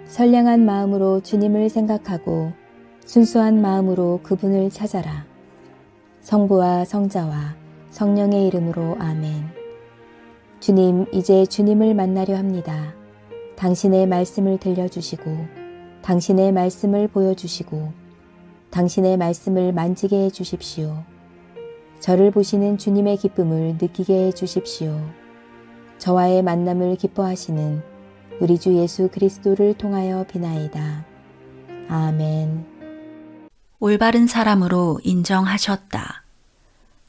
선량한 마음으로 주님을 생각하고 순수한 마음으로 그분을 찾아라. 성부와 성자와 성령의 이름으로 아멘. 주님, 이제 주님을 만나려 합니다. 당신의 말씀을 들려주시고 당신의 말씀을 보여주시고 당신의 말씀을 만지게 해주십시오. 저를 보시는 주님의 기쁨을 느끼게 해주십시오. 저와의 만남을 기뻐하시는 우리 주 예수 그리스도를 통하여 비나이다. 아멘. 올바른 사람으로 인정하셨다.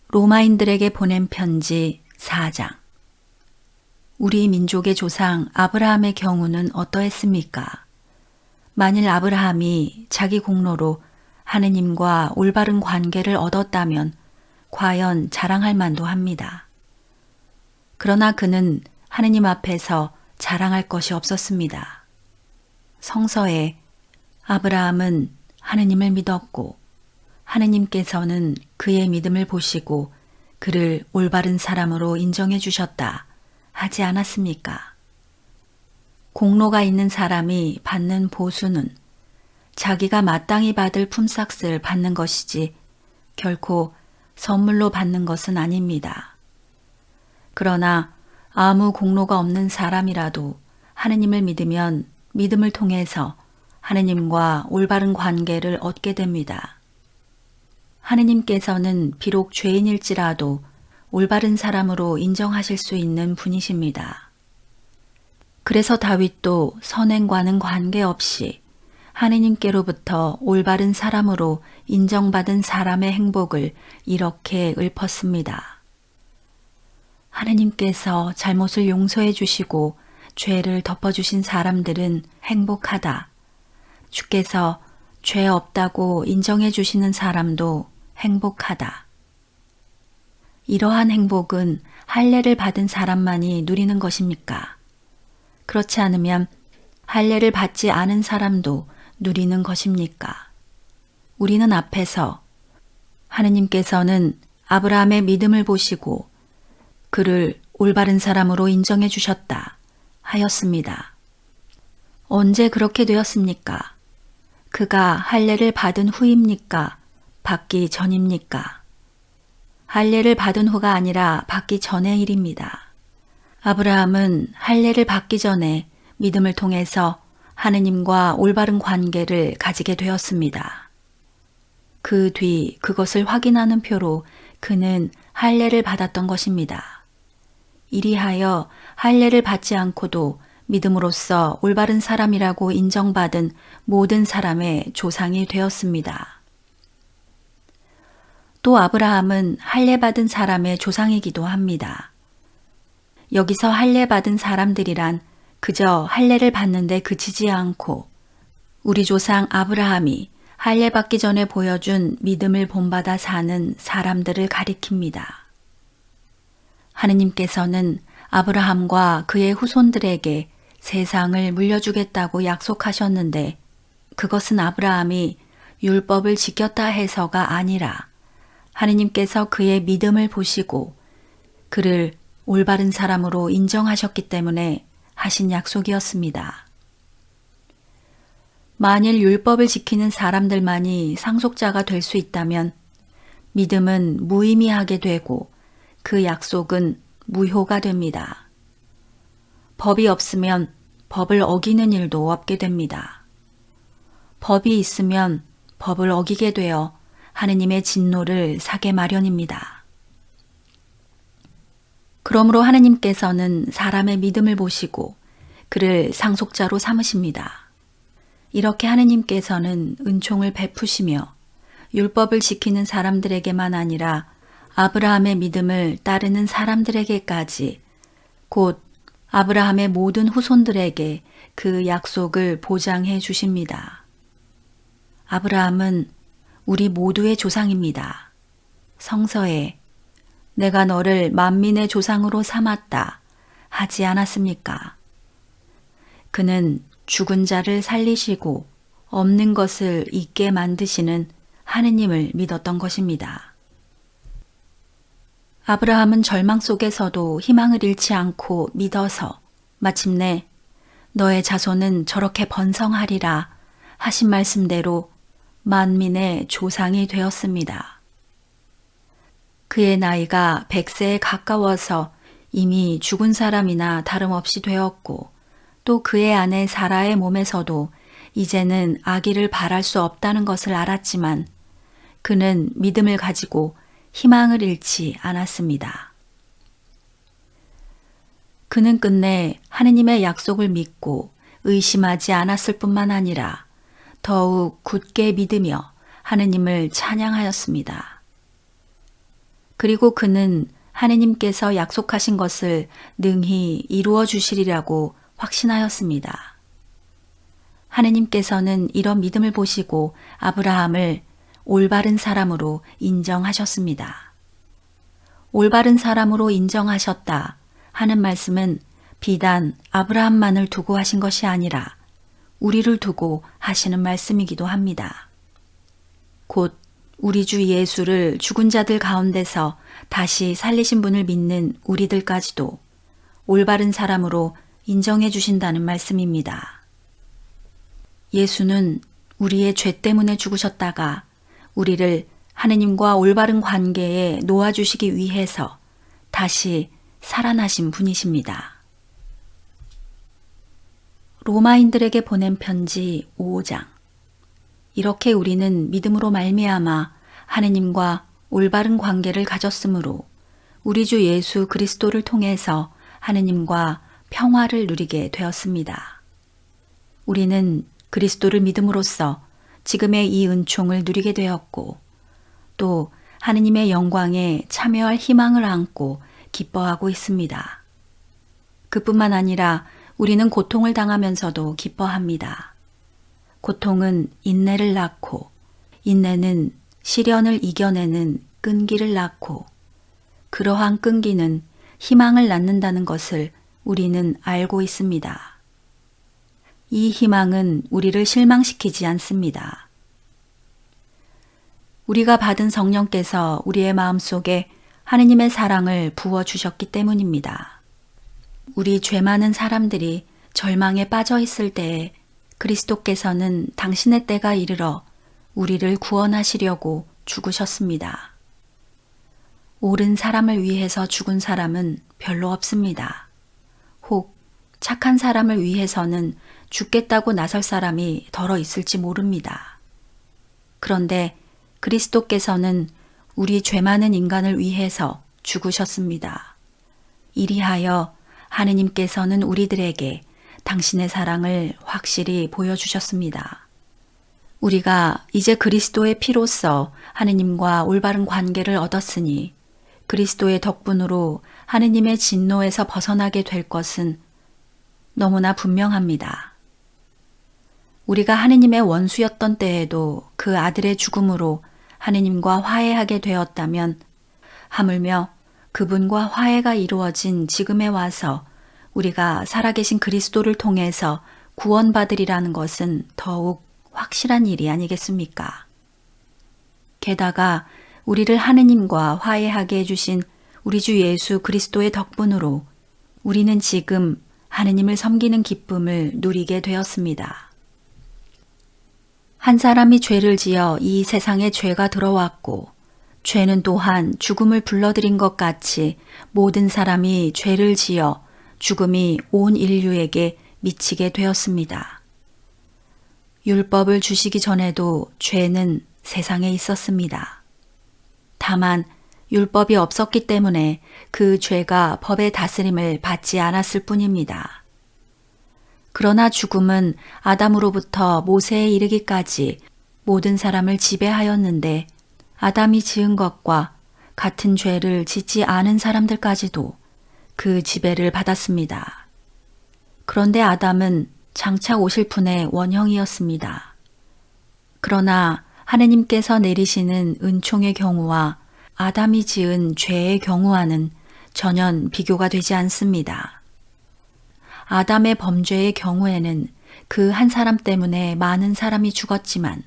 로마인들에게 보낸 편지 4장. 우리 민족의 조상 아브라함의 경우는 어떠했습니까? 만일 아브라함이 자기 공로로 하느님과 올바른 관계를 얻었다면 과연 자랑할 만도 합니다. 그러나 그는 하느님 앞에서 자랑할 것이 없었습니다. 성서에 아브라함은 하느님을 믿었고 하느님께서는 그의 믿음을 보시고 그를 올바른 사람으로 인정해 주셨다 하지 않았습니까? 공로가 있는 사람이 받는 보수는 자기가 마땅히 받을 품삯을 받는 것이지 결코 선물로 받는 것은 아닙니다. 그러나 아무 공로가 없는 사람이라도 하느님을 믿으면 믿음을 통해서 하느님과 올바른 관계를 얻게 됩니다. 하느님께서는 비록 죄인일지라도 올바른 사람으로 인정하실 수 있는 분이십니다. 그래서 다윗도 선행과는 관계없이 하느님께로부터 올바른 사람으로 인정받은 사람의 행복을 이렇게 읊었습니다. 하느님께서 잘못을 용서해 주시고 죄를 덮어주신 사람들은 행복하다. 주께서 죄 없다고 인정해 주시는 사람도 행복하다. 이러한 행복은 할례를 받은 사람만이 누리는 것입니까? 그렇지 않으면 할례를 받지 않은 사람도 누리는 것입니까? 우리는 앞에서 하느님께서는 아브라함의 믿음을 보시고 그를 올바른 사람으로 인정해 주셨다 하였습니다. 언제 그렇게 되었습니까? 그가 할례를 받은 후입니까? 받기 전입니까? 할례를 받은 후가 아니라 받기 전의 일입니다. 아브라함은 할례를 받기 전에 믿음을 통해서 하느님과 올바른 관계를 가지게 되었습니다. 그 뒤 그것을 확인하는 표로 그는 할례를 받았던 것입니다. 이리하여 할례를 받지 않고도 믿음으로써 올바른 사람이라고 인정받은 모든 사람의 조상이 되었습니다. 또 아브라함은 할례 받은 사람의 조상이기도 합니다. 여기서 할례 받은 사람들이란 그저 할례를 받는데 그치지 않고 우리 조상 아브라함이 할례 받기 전에 보여준 믿음을 본받아 사는 사람들을 가리킵니다. 하느님께서는 아브라함과 그의 후손들에게 세상을 물려주겠다고 약속하셨는데 그것은 아브라함이 율법을 지켰다 해서가 아니라 하느님께서 그의 믿음을 보시고 그를 올바른 사람으로 인정하셨기 때문에 하신 약속이었습니다. 만일 율법을 지키는 사람들만이 상속자가 될 수 있다면 믿음은 무의미하게 되고 그 약속은 무효가 됩니다. 법이 없으면 법을 어기는 일도 없게 됩니다. 법이 있으면 법을 어기게 되어 하느님의 진노를 사게 마련입니다. 그러므로 하느님께서는 사람의 믿음을 보시고 그를 상속자로 삼으십니다. 이렇게 하느님께서는 은총을 베푸시며 율법을 지키는 사람들에게만 아니라 아브라함의 믿음을 따르는 사람들에게까지 곧 아브라함의 모든 후손들에게 그 약속을 보장해 주십니다. 아브라함은 우리 모두의 조상입니다. 성서에 내가 너를 만민의 조상으로 삼았다 하지 않았습니까? 그는 죽은 자를 살리시고 없는 것을 있게 만드시는 하느님을 믿었던 것입니다. 아브라함은 절망 속에서도 희망을 잃지 않고 믿어서 마침내 너의 자손은 저렇게 번성하리라 하신 말씀대로 만민의 조상이 되었습니다. 그의 나이가 100세에 가까워서 이미 죽은 사람이나 다름없이 되었고 또 그의 아내 사라의 몸에서도 이제는 아기를 바랄 수 없다는 것을 알았지만 그는 믿음을 가지고 희망을 잃지 않았습니다. 그는 끝내 하느님의 약속을 믿고 의심하지 않았을 뿐만 아니라 더욱 굳게 믿으며 하느님을 찬양하였습니다. 그리고 그는 하느님께서 약속하신 것을 능히 이루어 주시리라고 확신하였습니다. 하느님께서는 이런 믿음을 보시고 아브라함을 올바른 사람으로 인정하셨습니다. 올바른 사람으로 인정하셨다 하는 말씀은 비단 아브라함만을 두고 하신 것이 아니라 우리를 두고 하시는 말씀이기도 합니다. 곧 우리 주 예수를 죽은 자들 가운데서 다시 살리신 분을 믿는 우리들까지도 올바른 사람으로 인정해 주신다는 말씀입니다. 예수는 우리의 죄 때문에 죽으셨다가 우리를 하느님과 올바른 관계에 놓아주시기 위해서 다시 살아나신 분이십니다. 로마인들에게 보낸 편지 5장. 이렇게 우리는 믿음으로 말미암아 하느님과 올바른 관계를 가졌으므로 우리 주 예수 그리스도를 통해서 하느님과 평화를 누리게 되었습니다. 우리는 그리스도를 믿음으로써 지금의 이 은총을 누리게 되었고 또 하느님의 영광에 참여할 희망을 안고 기뻐하고 있습니다. 그뿐만 아니라 우리는 고통을 당하면서도 기뻐합니다. 고통은 인내를 낳고 인내는 시련을 이겨내는 끈기를 낳고 그러한 끈기는 희망을 낳는다는 것을 우리는 알고 있습니다. 이 희망은 우리를 실망시키지 않습니다. 우리가 받은 성령께서 우리의 마음속에 하느님의 사랑을 부어주셨기 때문입니다. 우리 죄 많은 사람들이 절망에 빠져 있을 때에 그리스도께서는 당신의 때가 이르러 우리를 구원하시려고 죽으셨습니다. 옳은 사람을 위해서 죽은 사람은 별로 없습니다. 혹 착한 사람을 위해서는 죽겠다고 나설 사람이 덜어 있을지 모릅니다. 그런데 그리스도께서는 우리 죄 많은 인간을 위해서 죽으셨습니다. 이리하여 하느님께서는 우리들에게 당신의 사랑을 확실히 보여주셨습니다. 우리가 이제 그리스도의 피로써 하느님과 올바른 관계를 얻었으니 그리스도의 덕분으로 하느님의 진노에서 벗어나게 될 것은 너무나 분명합니다. 우리가 하느님의 원수였던 때에도 그 아들의 죽음으로 하느님과 화해하게 되었다면 하물며 그분과 화해가 이루어진 지금에 와서 우리가 살아계신 그리스도를 통해서 구원받으리라는 것은 더욱 확실한 일이 아니겠습니까? 게다가 우리를 하느님과 화해하게 해주신 우리 주 예수 그리스도의 덕분으로 우리는 지금 하느님을 섬기는 기쁨을 누리게 되었습니다. 한 사람이 죄를 지어 이 세상에 죄가 들어왔고 죄는 또한 죽음을 불러들인 것 같이 모든 사람이 죄를 지어 죽음이 온 인류에게 미치게 되었습니다. 율법을 주시기 전에도 죄는 세상에 있었습니다. 다만 율법이 없었기 때문에 그 죄가 법의 다스림을 받지 않았을 뿐입니다. 그러나 죽음은 아담으로부터 모세에 이르기까지 모든 사람을 지배하였는데 아담이 지은 것과 같은 죄를 짓지 않은 사람들까지도 그 지배를 받았습니다. 그런데 아담은 장차 오실 분의 원형이었습니다. 그러나 하느님께서 내리시는 은총의 경우와 아담이 지은 죄의 경우와는 전혀 비교가 되지 않습니다. 아담의 범죄의 경우에는 그 한 사람 때문에 많은 사람이 죽었지만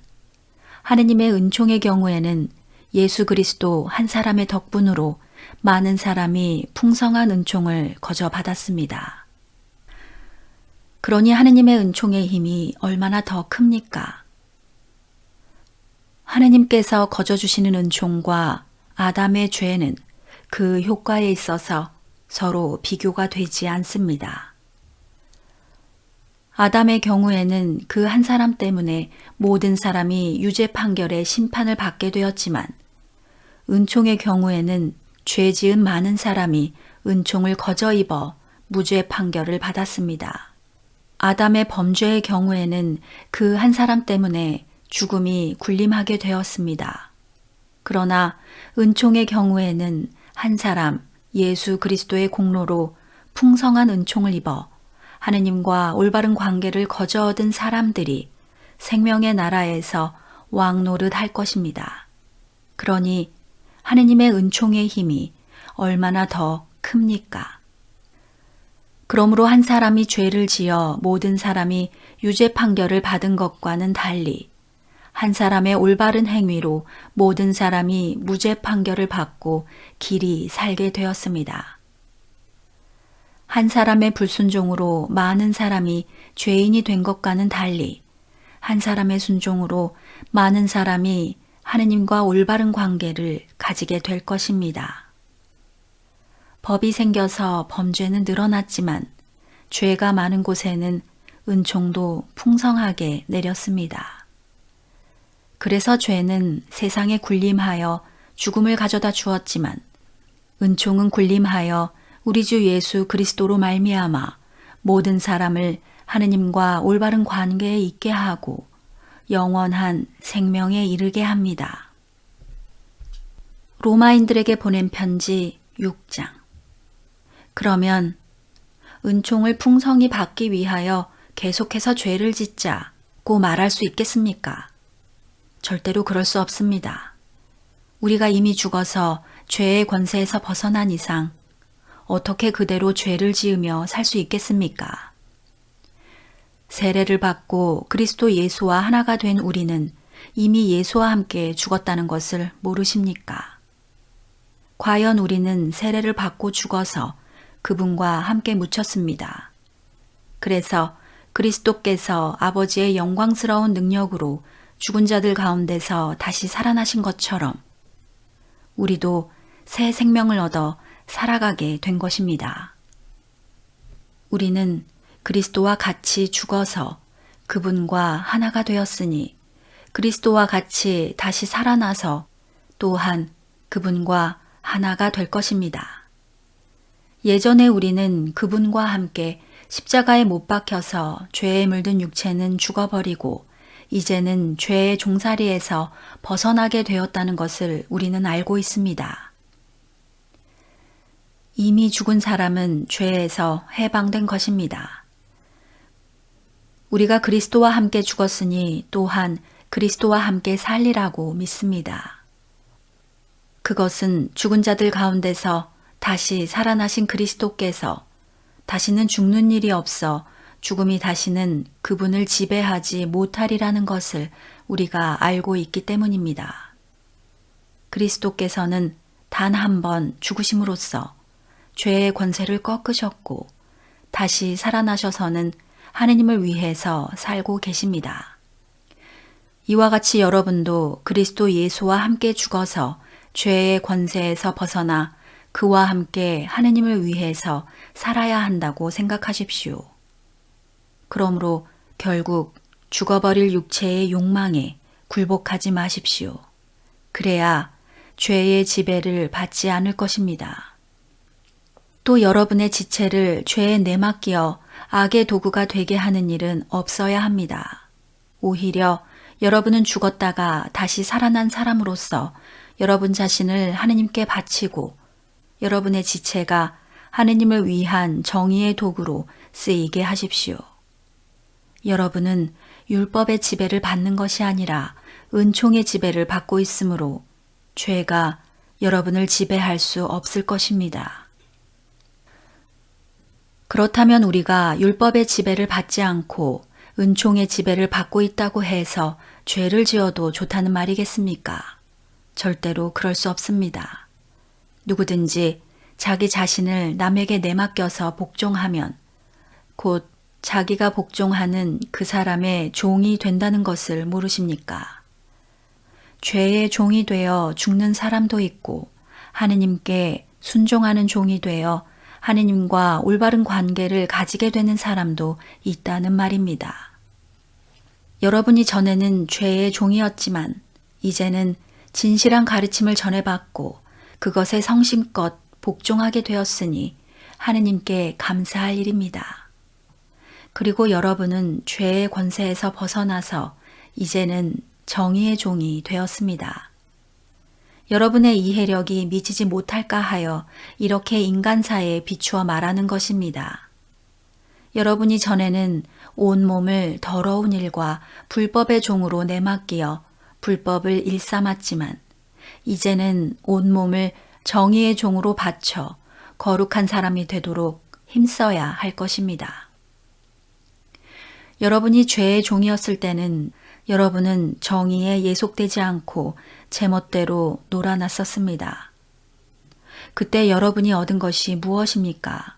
하느님의 은총의 경우에는 예수 그리스도 한 사람의 덕분으로 많은 사람이 풍성한 은총을 거저 받았습니다. 그러니 하느님의 은총의 힘이 얼마나 더 큽니까? 하느님께서 거저주시는 은총과 아담의 죄는 그 효과에 있어서 서로 비교가 되지 않습니다. 아담의 경우에는 그 한 사람 때문에 모든 사람이 유죄 판결의 심판을 받게 되었지만 은총의 경우에는 죄 지은 많은 사람이 은총을 거저 입어 무죄 판결을 받았습니다. 아담의 범죄의 경우에는 그 한 사람 때문에 죽음이 군림하게 되었습니다. 그러나 은총의 경우에는 한 사람 예수 그리스도의 공로로 풍성한 은총을 입어 하느님과 올바른 관계를 거저 얻은 사람들이 생명의 나라에서 왕노릇 할 것입니다. 그러니 하느님의 은총의 힘이 얼마나 더 큽니까? 그러므로 한 사람이 죄를 지어 모든 사람이 유죄 판결을 받은 것과는 달리 한 사람의 올바른 행위로 모든 사람이 무죄 판결을 받고 길이 살게 되었습니다. 한 사람의 불순종으로 많은 사람이 죄인이 된 것과는 달리 한 사람의 순종으로 많은 사람이 하느님과 올바른 관계를 가지게 될 것입니다. 법이 생겨서 범죄는 늘어났지만 죄가 많은 곳에는 은총도 풍성하게 내렸습니다. 그래서 죄는 세상에 군림하여 죽음을 가져다 주었지만 은총은 군림하여 우리 주 예수 그리스도로 말미암아 모든 사람을 하느님과 올바른 관계에 있게 하고 영원한 생명에 이르게 합니다. 로마인들에게 보낸 편지 6장. 그러면 은총을 풍성히 받기 위하여 계속해서 죄를 짓자고 말할 수 있겠습니까? 절대로 그럴 수 없습니다. 우리가 이미 죽어서 죄의 권세에서 벗어난 이상 어떻게 그대로 죄를 지으며 살 수 있겠습니까? 세례를 받고 그리스도 예수와 하나가 된 우리는 이미 예수와 함께 죽었다는 것을 모르십니까? 과연 우리는 세례를 받고 죽어서 그분과 함께 묻혔습니다. 그래서 그리스도께서 아버지의 영광스러운 능력으로 죽은 자들 가운데서 다시 살아나신 것처럼 우리도 새 생명을 얻어 살아가게 된 것입니다. 우리는 그리스도와 같이 죽어서 그분과 하나가 되었으니 그리스도와 같이 다시 살아나서 또한 그분과 하나가 될 것입니다. 예전에 우리는 그분과 함께 십자가에 못 박혀서 죄에 물든 육체는 죽어버리고 이제는 죄의 종살이에서 벗어나게 되었다는 것을 우리는 알고 있습니다. 이미 죽은 사람은 죄에서 해방된 것입니다. 우리가 그리스도와 함께 죽었으니 또한 그리스도와 함께 살리라고 믿습니다. 그것은 죽은 자들 가운데서 다시 살아나신 그리스도께서 다시는 죽는 일이 없어 죽음이 다시는 그분을 지배하지 못하리라는 것을 우리가 알고 있기 때문입니다. 그리스도께서는 단 한 번 죽으심으로써 죄의 권세를 꺾으셨고 다시 살아나셔서는 하느님을 위해서 살고 계십니다. 이와 같이 여러분도 그리스도 예수와 함께 죽어서 죄의 권세에서 벗어나 그와 함께 하느님을 위해서 살아야 한다고 생각하십시오. 그러므로 결국 죽어버릴 육체의 욕망에 굴복하지 마십시오. 그래야 죄의 지배를 받지 않을 것입니다. 또 여러분의 지체를 죄에 내맡겨 악의 도구가 되게 하는 일은 없어야 합니다. 오히려 여러분은 죽었다가 다시 살아난 사람으로서 여러분 자신을 하느님께 바치고 여러분의 지체가 하느님을 위한 정의의 도구로 쓰이게 하십시오. 여러분은 율법의 지배를 받는 것이 아니라 은총의 지배를 받고 있으므로 죄가 여러분을 지배할 수 없을 것입니다. 그렇다면 우리가 율법의 지배를 받지 않고 은총의 지배를 받고 있다고 해서 죄를 지어도 좋다는 말이겠습니까? 절대로 그럴 수 없습니다. 누구든지 자기 자신을 남에게 내맡겨서 복종하면 곧 자기가 복종하는 그 사람의 종이 된다는 것을 모르십니까? 죄의 종이 되어 죽는 사람도 있고 하느님께 순종하는 종이 되어 하느님과 올바른 관계를 가지게 되는 사람도 있다는 말입니다. 여러분이 전에는 죄의 종이었지만 이제는 진실한 가르침을 전해받고 그것에 성심껏 복종하게 되었으니 하느님께 감사할 일입니다. 그리고 여러분은 죄의 권세에서 벗어나서 이제는 정의의 종이 되었습니다. 여러분의 이해력이 미치지 못할까 하여 이렇게 인간사에 비추어 말하는 것입니다. 여러분이 전에는 온몸을 더러운 일과 불법의 종으로 내맡기어 불법을 일삼았지만 이제는 온몸을 정의의 종으로 바쳐 거룩한 사람이 되도록 힘써야 할 것입니다. 여러분이 죄의 종이었을 때는 여러분은 정의에 예속되지 않고 제멋대로 놀아났었습니다. 그때 여러분이 얻은 것이 무엇입니까?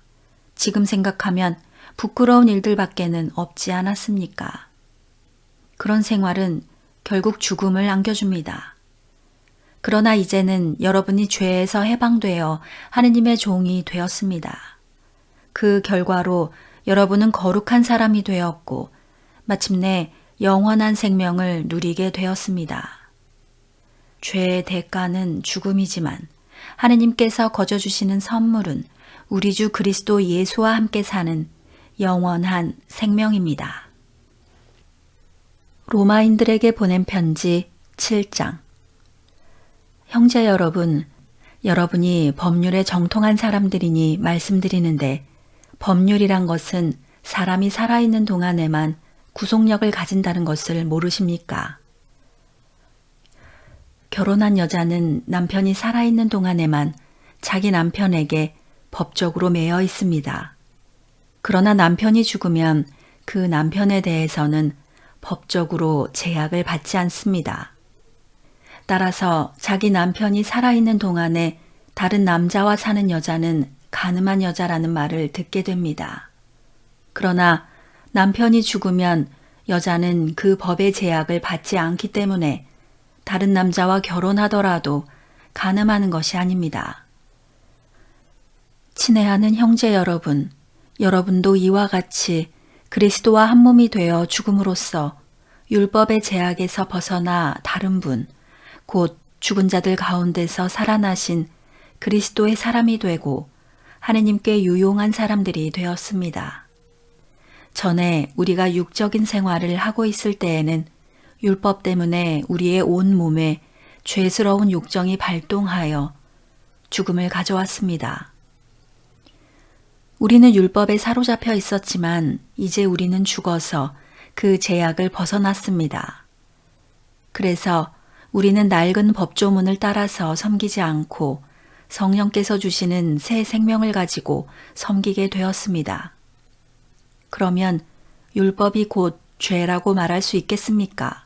지금 생각하면 부끄러운 일들밖에는 없지 않았습니까? 그런 생활은 결국 죽음을 안겨줍니다. 그러나 이제는 여러분이 죄에서 해방되어 하느님의 종이 되었습니다. 그 결과로 여러분은 거룩한 사람이 되었고 마침내 영원한 생명을 누리게 되었습니다. 죄의 대가는 죽음이지만 하느님께서 거저 주시는 선물은 우리 주 그리스도 예수와 함께 사는 영원한 생명입니다. 로마인들에게 보낸 편지 7장. 형제 여러분, 여러분이 법률에 정통한 사람들이니 말씀드리는데 법률이란 것은 사람이 살아있는 동안에만 구속력을 가진다는 것을 모르십니까? 결혼한 여자는 남편이 살아있는 동안에만 자기 남편에게 법적으로 매여 있습니다. 그러나 남편이 죽으면 그 남편에 대해서는 법적으로 제약을 받지 않습니다. 따라서 자기 남편이 살아있는 동안에 다른 남자와 사는 여자는 간음한 여자라는 말을 듣게 됩니다. 그러나 남편이 죽으면 여자는 그 법의 제약을 받지 않기 때문에 다른 남자와 결혼하더라도 간음하는 것이 아닙니다. 친애하는 형제 여러분, 여러분도 이와 같이 그리스도와 한 몸이 되어 죽음으로써 율법의 제약에서 벗어나 다른 분, 곧 죽은 자들 가운데서 살아나신 그리스도의 사람이 되고 하느님께 유용한 사람들이 되었습니다. 전에 우리가 육적인 생활을 하고 있을 때에는 율법 때문에 우리의 온 몸에 죄스러운 욕정이 발동하여 죽음을 가져왔습니다. 우리는 율법에 사로잡혀 있었지만 이제 우리는 죽어서 그 제약을 벗어났습니다. 그래서 우리는 낡은 법조문을 따라서 섬기지 않고 성령께서 주시는 새 생명을 가지고 섬기게 되었습니다. 그러면 율법이 곧 죄라고 말할 수 있겠습니까?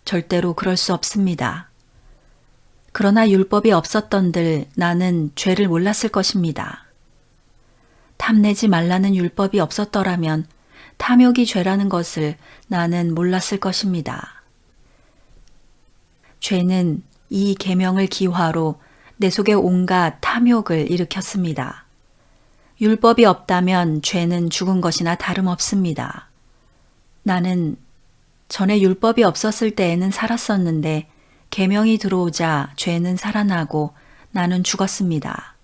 절대로 그럴 수 없습니다. 그러나 율법이 없었던들 나는 죄를 몰랐을 것입니다. 탐내지 말라는 율법이 없었더라면 탐욕이 죄라는 것을 나는 몰랐을 것입니다. 죄는 이 계명을 기화로 내 속에 온갖 탐욕을 일으켰습니다. 율법이 없다면 죄는 죽은 것이나 다름없습니다. 나는 전에 율법이 없었을 때에는 살았었는데 계명이 들어오자 죄는 살아나고 나는 죽었습니다.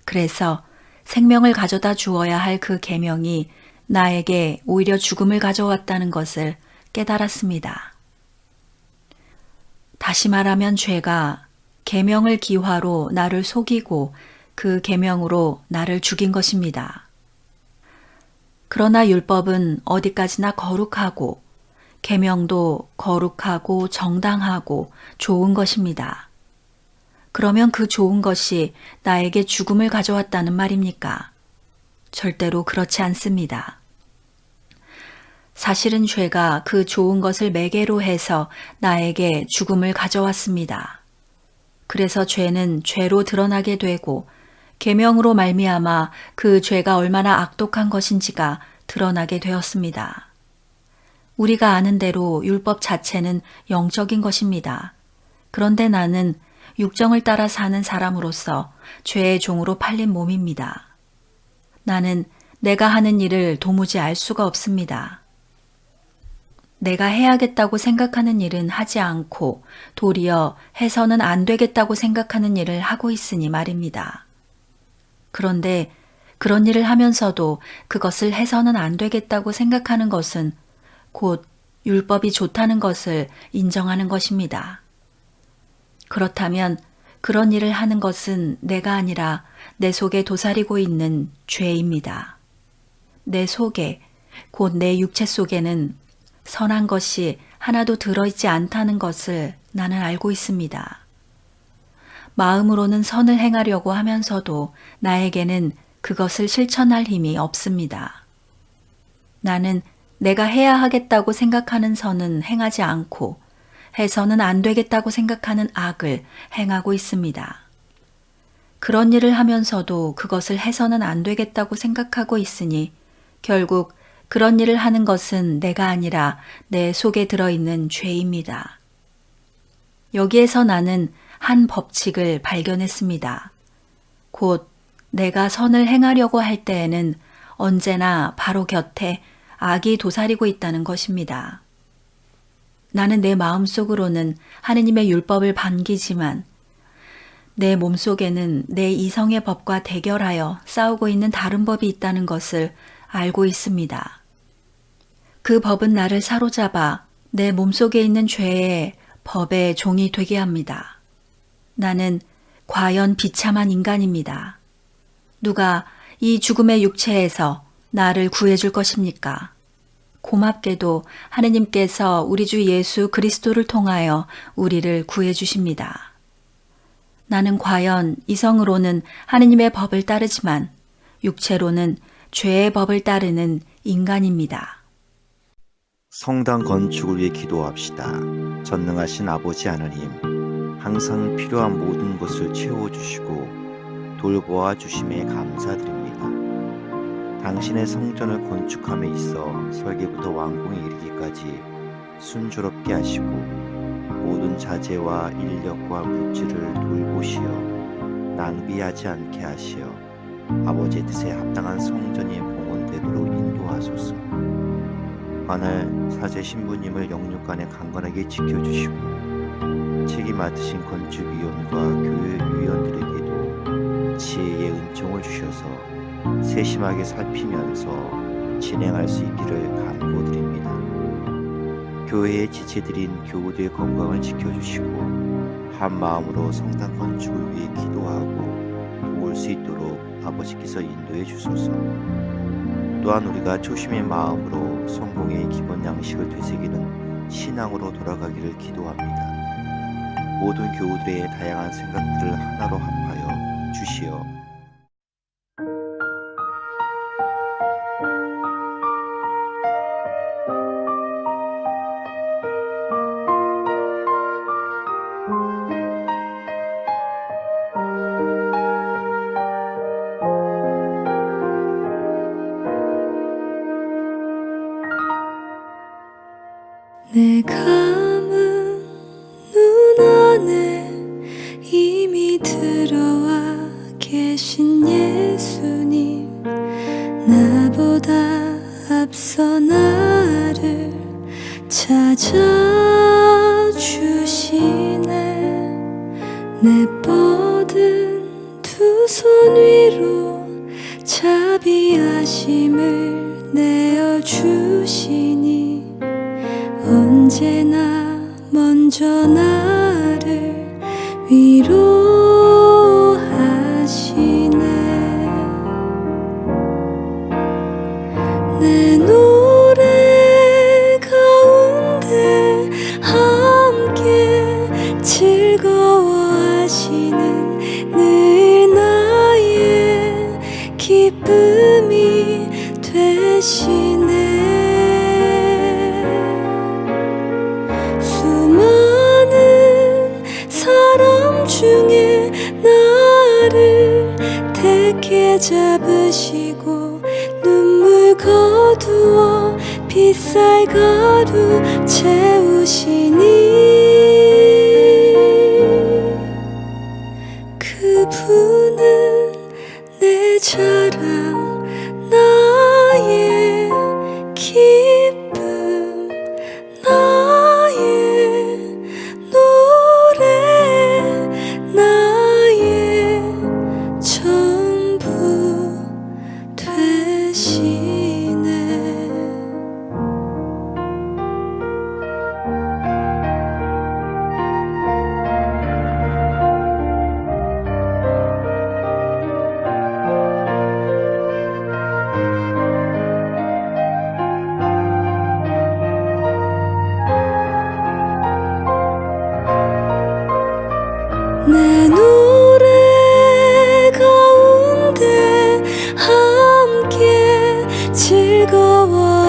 그래서 생명을 가져다 주어야 할 그 계명이 나에게 오히려 죽음을 가져왔다는 것을 깨달았습니다. 다시 말하면 죄가 계명을 기화로 나를 속이고 그 계명으로 나를 죽인 것입니다. 그러나 율법은 어디까지나 거룩하고 계명도 거룩하고 정당하고 좋은 것입니다. 그러면 그 좋은 것이 나에게 죽음을 가져왔다는 말입니까? 절대로 그렇지 않습니다. 사실은 죄가 그 좋은 것을 매개로 해서 나에게 죽음을 가져왔습니다. 그래서 죄는 죄로 드러나게 되고 계명으로 말미암아 그 죄가 얼마나 악독한 것인지가 드러나게 되었습니다. 우리가 아는 대로 율법 자체는 영적인 것입니다. 그런데 나는 육정을 따라 사는 사람으로서 죄의 종으로 팔린 몸입니다. 나는 내가 하는 일을 도무지 알 수가 없습니다. 내가 해야겠다고 생각하는 일은 하지 않고 도리어 해서는 안 되겠다고 생각하는 일을 하고 있으니 말입니다. 그런데 그런 일을 하면서도 그것을 해서는 안 되겠다고 생각하는 것은 곧 율법이 좋다는 것을 인정하는 것입니다. 그렇다면 그런 일을 하는 것은 내가 아니라 내 속에 도사리고 있는 죄입니다. 내 속에, 곧 내 육체 속에는 선한 것이 하나도 들어있지 않다는 것을 나는 알고 있습니다. 마음으로는 선을 행하려고 하면서도 나에게는 그것을 실천할 힘이 없습니다. 나는 내가 해야 하겠다고 생각하는 선은 행하지 않고 해서는 안 되겠다고 생각하는 악을 행하고 있습니다. 그런 일을 하면서도 그것을 해서는 안 되겠다고 생각하고 있으니 결국 그런 일을 하는 것은 내가 아니라 내 속에 들어있는 죄입니다. 여기에서 나는 한 법칙을 발견했습니다. 곧 내가 선을 행하려고 할 때에는 언제나 바로 곁에 악이 도사리고 있다는 것입니다. 나는 내 마음속으로는 하느님의 율법을 반기지만 내 몸속에는 내 이성의 법과 대결하여 싸우고 있는 다른 법이 있다는 것을 알고 있습니다. 그 법은 나를 사로잡아 내 몸속에 있는 죄의 법의 종이 되게 합니다. 나는 과연 비참한 인간입니다. 누가 이 죽음의 육체에서 나를 구해줄 것입니까? 고맙게도 하느님께서 우리 주 예수 그리스도를 통하여 우리를 구해주십니다. 나는 과연 이성으로는 하느님의 법을 따르지만 육체로는 죄의 법을 따르는 인간입니다. 성당 건축을 위해 기도합시다. 전능하신 아버지 하나님, 항상 필요한 모든 것을 채워주시고 돌보아 주심에 감사드립니다. 당신의 성전을 건축함에 있어 설계부터 완공에 이르기까지 순조롭게 하시고 모든 자재와 인력과 물질을 돌보시어 낭비하지 않게 하시어 아버지의 뜻에 합당한 성전이 봉헌되도록 인도하소서. 관할 사제 신부님을 영육간에 강건하게 지켜주시고 책임 맡으신 건축위원과 교회 위원들에게도 지혜의 은총을 주셔서 세심하게 살피면서 진행할 수 있기를 간구드립니다. 교회의 지체들인 교우들의 건강을 지켜주시고 한 마음으로 성당 건축을 위해 기도하고 도울 수 있도록 아버지께서 인도해 주소서. 또한 우리가 조심의 마음으로 성공의 기본 양식을 되새기는 신앙으로 돌아가기를 기도합니다. 모든 교우들의 다양한 생각들을 하나로 합하여 주시어 내 감은 눈 안에 이미 들어와 계신 예수님, 나보다 앞서 나를 찾아주시네. 내 뻗은 두 손 위로 자비하심을 내어주시니 언제나 먼저 나를 위로하시네. 내 노래 가운데 함께 즐거워하시는 늘 나의 기쁨이 되시네. 중에 나를 택해 잡으시고 눈물 거두어 거두어 빗살가루 채우시니 그분은 내 자랑 나의 기쁨 나의 노래 나의 전부 되시네. 내 노래 가운데 함께 즐거워하시는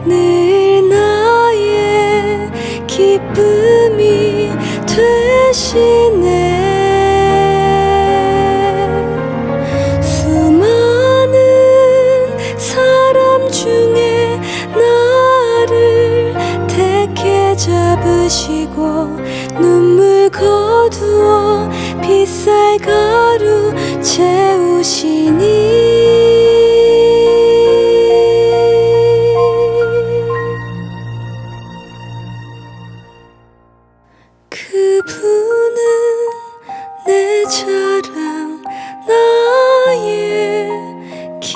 늘 나의 기쁨이 되시네. 수많은 사람 중에 나를 택해 잡으시고 눈물 거두어 빗살가루 채우시니 그분은 내 자랑 나의 기